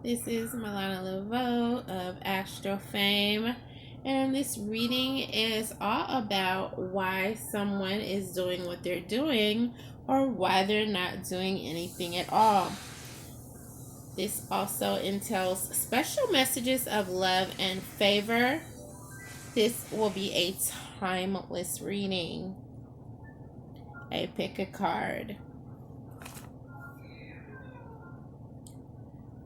This is Milana Laveau of Astro Fame, and this reading is all about why someone is doing what they're doing or why they're not doing anything at all. This also entails special messages of love and favor. This will be a timeless reading. I pick a card.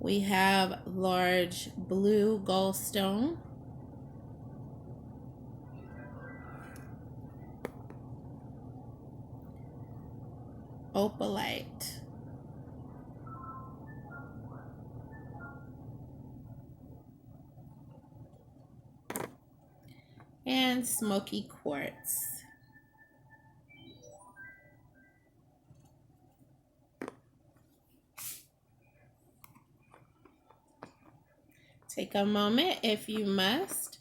We have large blue gallstone, opalite, and smoky quartz. Take a moment if you must.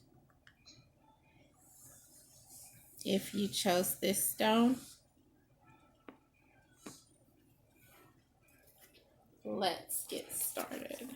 If you chose this stone, let's get started.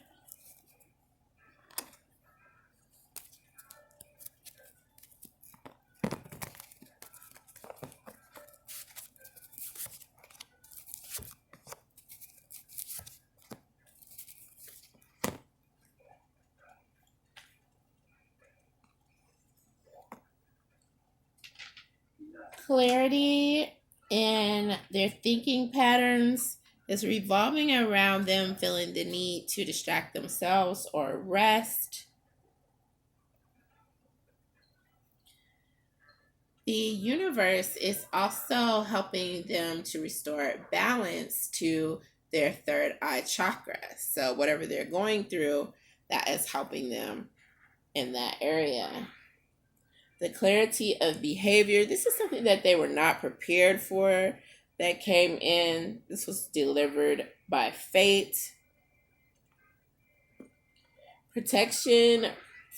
Clarity in their thinking patterns is revolving around them feeling the need to distract themselves or rest. The universe is also helping them to restore balance to their third eye chakra. So, whatever they're going through, that is helping them in that area. The clarity of behavior, this is something that they were not prepared for that came in. This was delivered by fate. Protection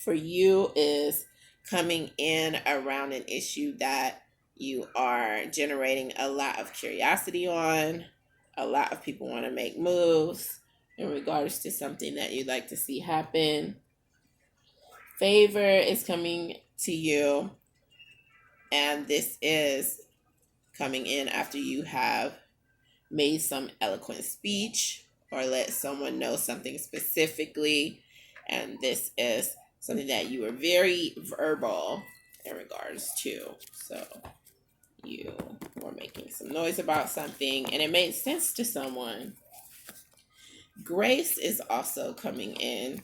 for you is coming in around an issue that you are generating a lot of curiosity on. A lot of people want to make moves in regards to something that you'd like to see happen. Favor is coming to you, and this is coming in after you have made some eloquent speech or let someone know something specifically, and this is something that you were very verbal in regards to. So you were making some noise about something and it made sense to someone. Grace is also coming in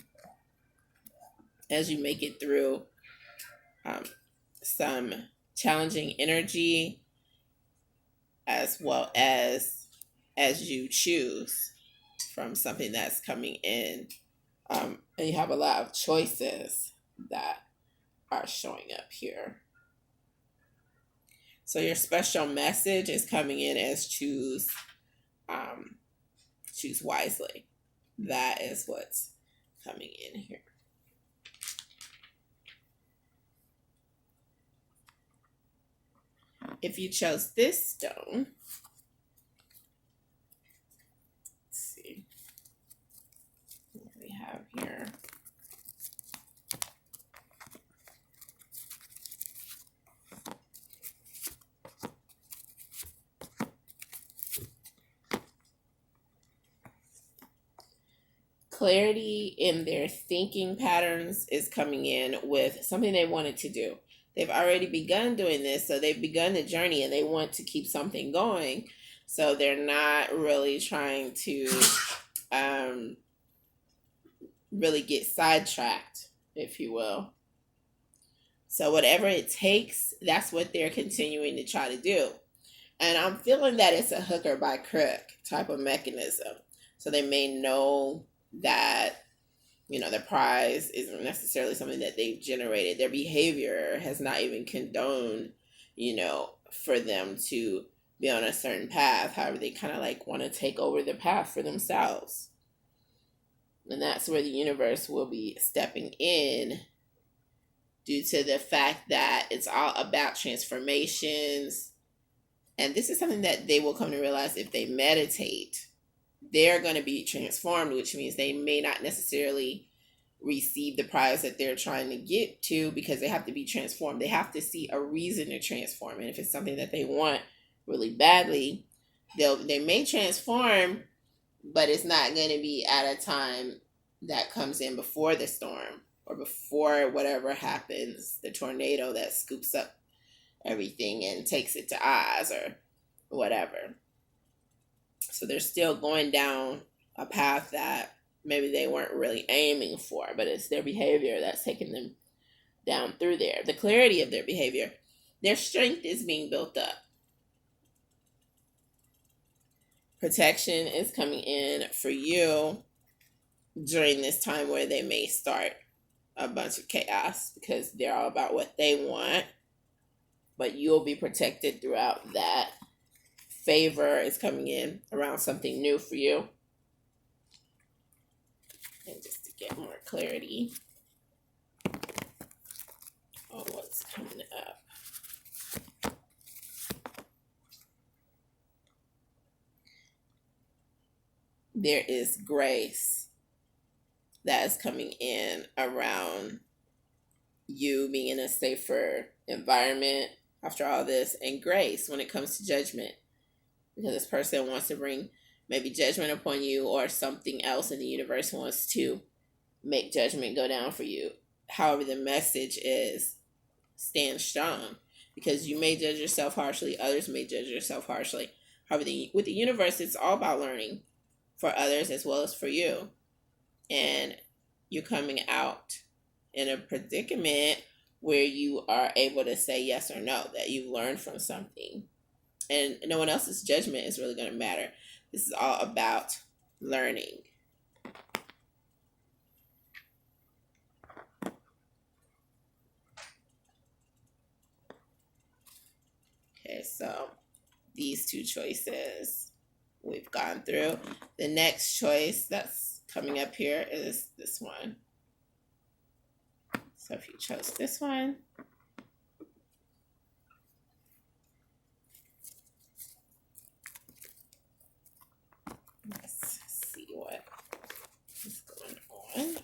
as you make it through some challenging energy, as well as you choose from something that's coming in. And you have a lot of choices that are showing up here. So your special message is coming in as choose wisely. That is what's coming in here. If you chose this stone, let's see what we have here. Clarity in their thinking patterns is coming in with something they wanted to do. They've already begun doing this, so they've begun the journey and they want to keep something going. So they're not really trying to really get sidetracked, if you will. So whatever it takes, that's what they're continuing to try to do. And I'm feeling that it's a hooker by crook type of mechanism. So they may know that, you know, their prize isn't necessarily something that they've generated. Their behavior has not even condoned, you know, for them to be on a certain path. However, they kind of like want to take over the path for themselves. And that's where the universe will be stepping in, due to the fact that it's all about transformations. And this is something that they will come to realize if they meditate. they're going to be transformed, which means they may not necessarily receive the prize that they're trying to get to, because they have to be transformed. They have to see a reason to transform. And if it's something that they want really badly, they may transform, but it's not going to be at a time that comes in before the storm or before whatever happens, the tornado that scoops up everything and takes it to Oz or whatever. So they're still going down a path that maybe they weren't really aiming for, but it's their behavior that's taking them down through there. The clarity of their behavior, their strength is being built up. Protection is coming in for you during this time where they may start a bunch of chaos because they're all about what they want, but you'll be protected throughout that. Favor is coming in around something new for you. And just to get more clarity on what's coming up. There is grace that is coming in around you being in a safer environment after all this, and grace when it comes to judgment, because this person wants to bring maybe judgment upon you, or something else in the universe wants to make judgment go down for you. However, the message is stand strong, because you may judge yourself harshly, others may judge yourself harshly. However, with the universe, it's all about learning for others as well as for you. And you're coming out in a predicament where you are able to say yes or no, that you learned from something. And no one else's judgment is really going to matter. This is all about learning. Okay, so these two choices we've gone through. The next choice that's coming up here is this one. So if you chose this one, let's see what is going on.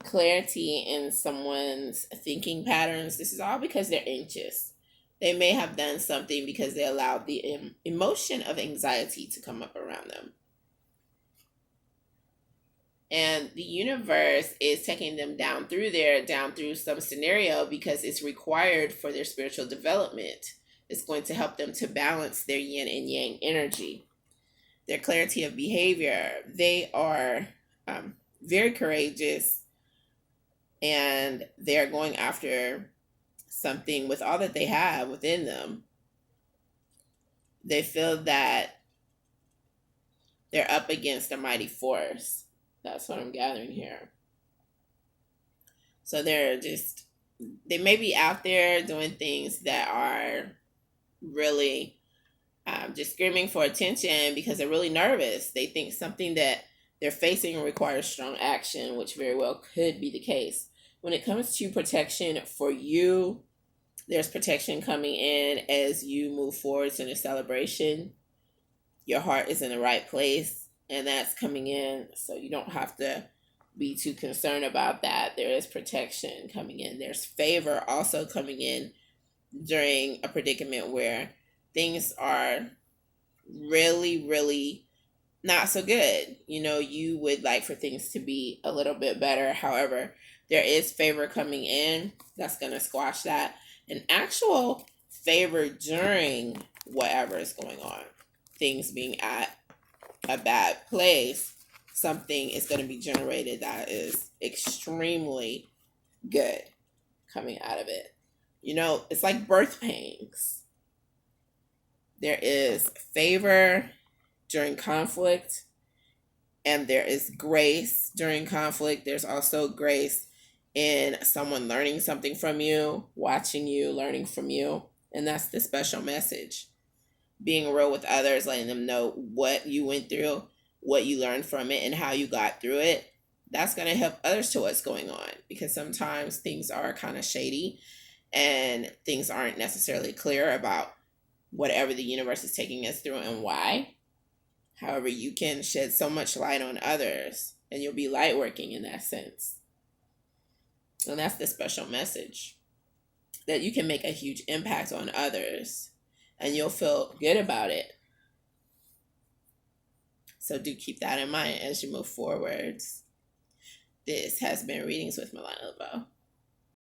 Clarity in someone's thinking patterns. This is all because they're anxious. They may have done something because they allowed the emotion of anxiety to come up around them. And the universe is taking them down through some scenario, because it's required for their spiritual development. It's going to help them to balance their yin and yang energy. Their clarity of behavior. They are very courageous, and they're going after something with all that they have within them. They feel that they're up against a mighty force. That's what I'm gathering here. So they may be out there doing things that are really just screaming for attention because they're really nervous. They think something that they're facing requires strong action, which very well could be the case. When it comes to protection for you, there's protection coming in as you move forward in a celebration. Your heart is in the right place, and that's coming in, so you don't have to be too concerned about that. There is protection coming in. There's favor also coming in during a predicament where things are really, really not so good. You would like for things to be a little bit better. However, there is favor coming in that's going to squash that. An actual favor during whatever is going on, things being at a bad place, something is going to be generated that is extremely good coming out of it. It's like birth pangs. There is favor during conflict, and there is grace during conflict. There's also grace in someone learning something from you, watching you, learning from you. And that's the special message. Being real with others, letting them know what you went through, what you learned from it, and how you got through it. That's going to help others to what's going on, because sometimes things are kind of shady and things aren't necessarily clear about whatever the universe is taking us through and why. However, you can shed so much light on others, and you'll be light working in that sense. And that's the special message, that you can make a huge impact on others and you'll feel good about it. So do keep that in mind as you move forwards. This has been Readings with Milana LeBeau.